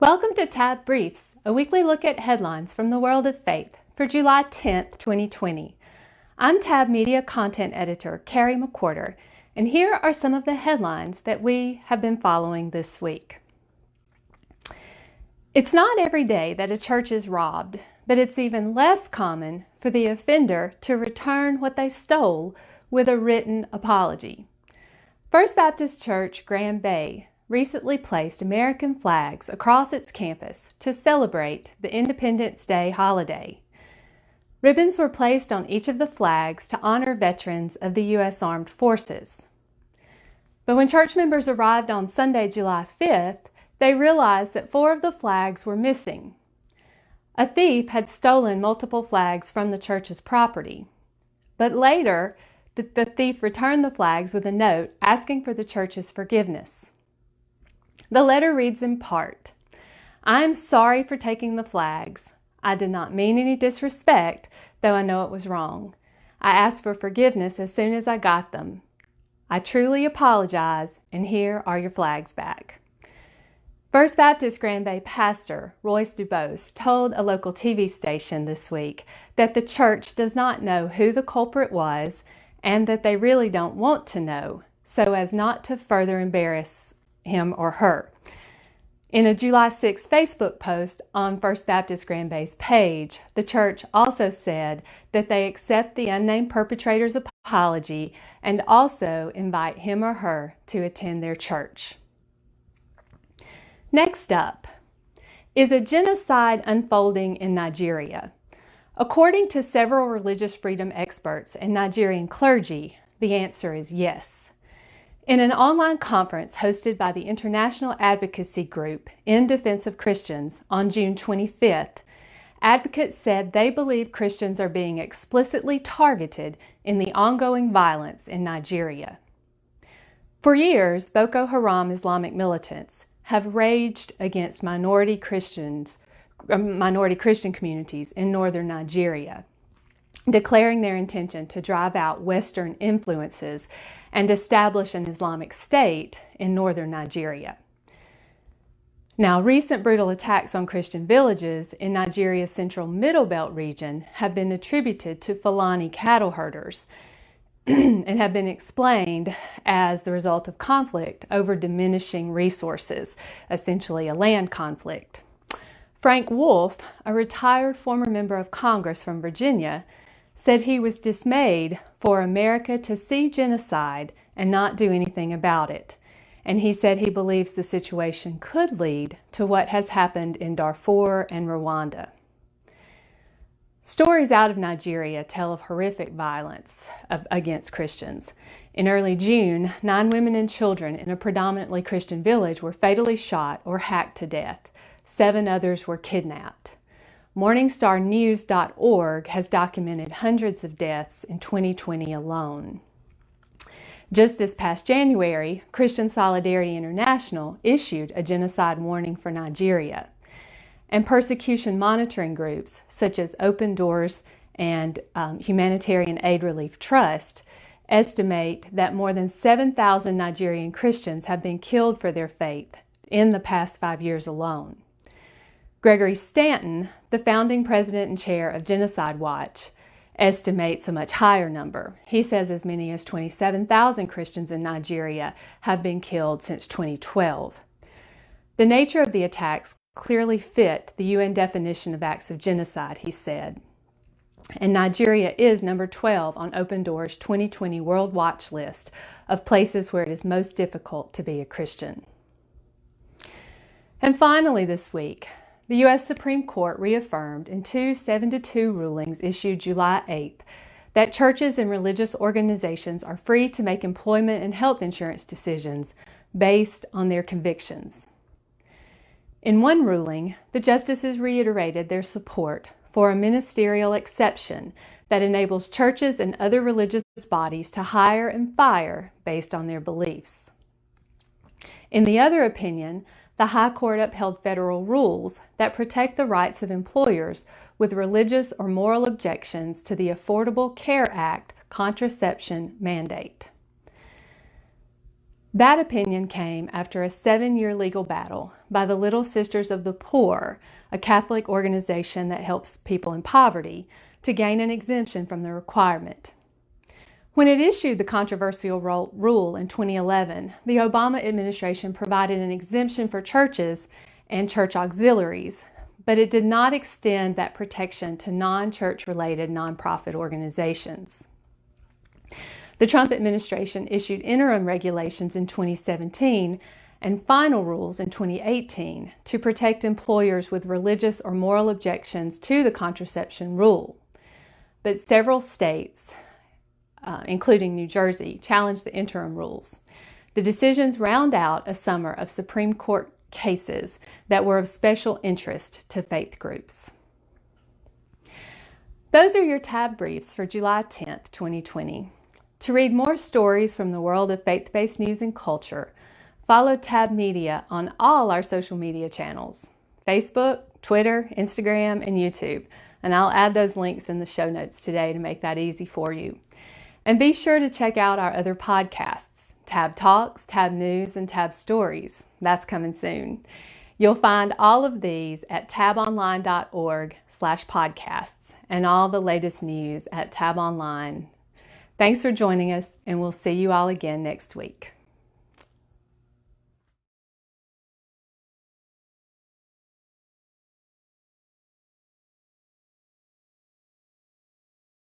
Welcome to Tab Briefs, a weekly look at headlines from the world of faith for July 10th, 2020. I'm Tab Media Content Editor Carrie McWhorter, and here are some of the headlines that we have been following this week. It's not every day that a church is robbed, but it's even less common for the offender to return what they stole with a written apology. First Baptist Church Grand Bay recently placed American flags across its campus to celebrate the Independence Day holiday. Ribbons were placed on each of the flags to honor veterans of the U.S. Armed Forces. But when church members arrived on Sunday, July 5th, they realized that 4 of the flags were missing. A thief had stolen multiple flags from the church's property. But later, the thief returned the flags with a note asking for the church's forgiveness. The letter reads in part, "I am sorry for taking the flags. I did not mean any disrespect, though I know it was wrong. I asked for forgiveness as soon as I got them. I truly apologize, and here are your flags back." First Baptist Grand Bay pastor Royce DuBose told a local TV station this week that the church does not know who the culprit was and that they really don't want to know, so as not to further embarrass him or her. In a July 6 Facebook post on First Baptist Grand Bay's page, the church also said that they accept the unnamed perpetrator's apology and also invite him or her to attend their church. Next up, is a genocide unfolding in Nigeria? According to several religious freedom experts and Nigerian clergy, the answer is yes. In an online conference hosted by the International Advocacy Group in Defense of Christians on June 25th, advocates said they believe Christians are being explicitly targeted in the ongoing violence in Nigeria. For years, Boko Haram Islamic militants have raged against minority Christian communities in northern Nigeria, declaring their intention to drive out Western influences and establish an Islamic State in northern Nigeria. Now, recent brutal attacks on Christian villages in Nigeria's central Middle Belt region have been attributed to Fulani cattle herders and have been explained as the result of conflict over diminishing resources, essentially a land conflict. Frank Wolf, a retired former member of Congress from Virginia, said he was dismayed for America to see genocide and not do anything about it. And he said he believes the situation could lead to what has happened in Darfur and Rwanda. Stories out of Nigeria tell of horrific violence against Christians. In early June, 9 women and children in a predominantly Christian village were fatally shot or hacked to death. 7 others were kidnapped. MorningstarNews.org has documented hundreds of deaths in 2020 alone. Just this past January, Christian Solidarity International issued a genocide warning for Nigeria. And persecution monitoring groups such as Open Doors and Humanitarian Aid Relief Trust estimate that more than 7,000 Nigerian Christians have been killed for their faith in the past 5 years alone. Gregory Stanton, the founding president and chair of Genocide Watch, estimates a much higher number. He says as many as 27,000 Christians in Nigeria have been killed since 2012. The nature of the attacks clearly fit the UN definition of acts of genocide, he said. And Nigeria is number 12 on Open Doors' 2020 World Watch list of places where it is most difficult to be a Christian. And finally this week, the U.S. Supreme Court reaffirmed in 2 7-2 rulings issued July 8th that churches and religious organizations are free to make employment and health insurance decisions based on their convictions. In one ruling, the justices reiterated their support for a ministerial exception that enables churches and other religious bodies to hire and fire based on their beliefs. In the other opinion, the High Court upheld federal rules that protect the rights of employers with religious or moral objections to the Affordable Care Act contraception mandate. That opinion came after a 7-year legal battle by the Little Sisters of the Poor, a Catholic organization that helps people in poverty, to gain an exemption from the requirement. When it issued the controversial rule in 2011, the Obama administration provided an exemption for churches and church auxiliaries, but it did not extend that protection to non-church related nonprofit organizations. The Trump administration issued interim regulations in 2017 and final rules in 2018 to protect employers with religious or moral objections to the contraception rule. But several states, including New Jersey, challenged the interim rules. The decisions round out a summer of Supreme Court cases that were of special interest to faith groups. Those are your TAB briefs for July 10th, 2020. To read more stories from the world of faith-based news and culture, follow TAB Media on all our social media channels, Facebook, Twitter, Instagram, and YouTube. And I'll add those links in the show notes today to make that easy for you. And be sure to check out our other podcasts, TAB Talks, TAB News, and TAB Stories. That's coming soon. You'll find all of these at tabonline.org/podcasts and all the latest news at Tab Online. Thanks for joining us, and we'll see you all again next week.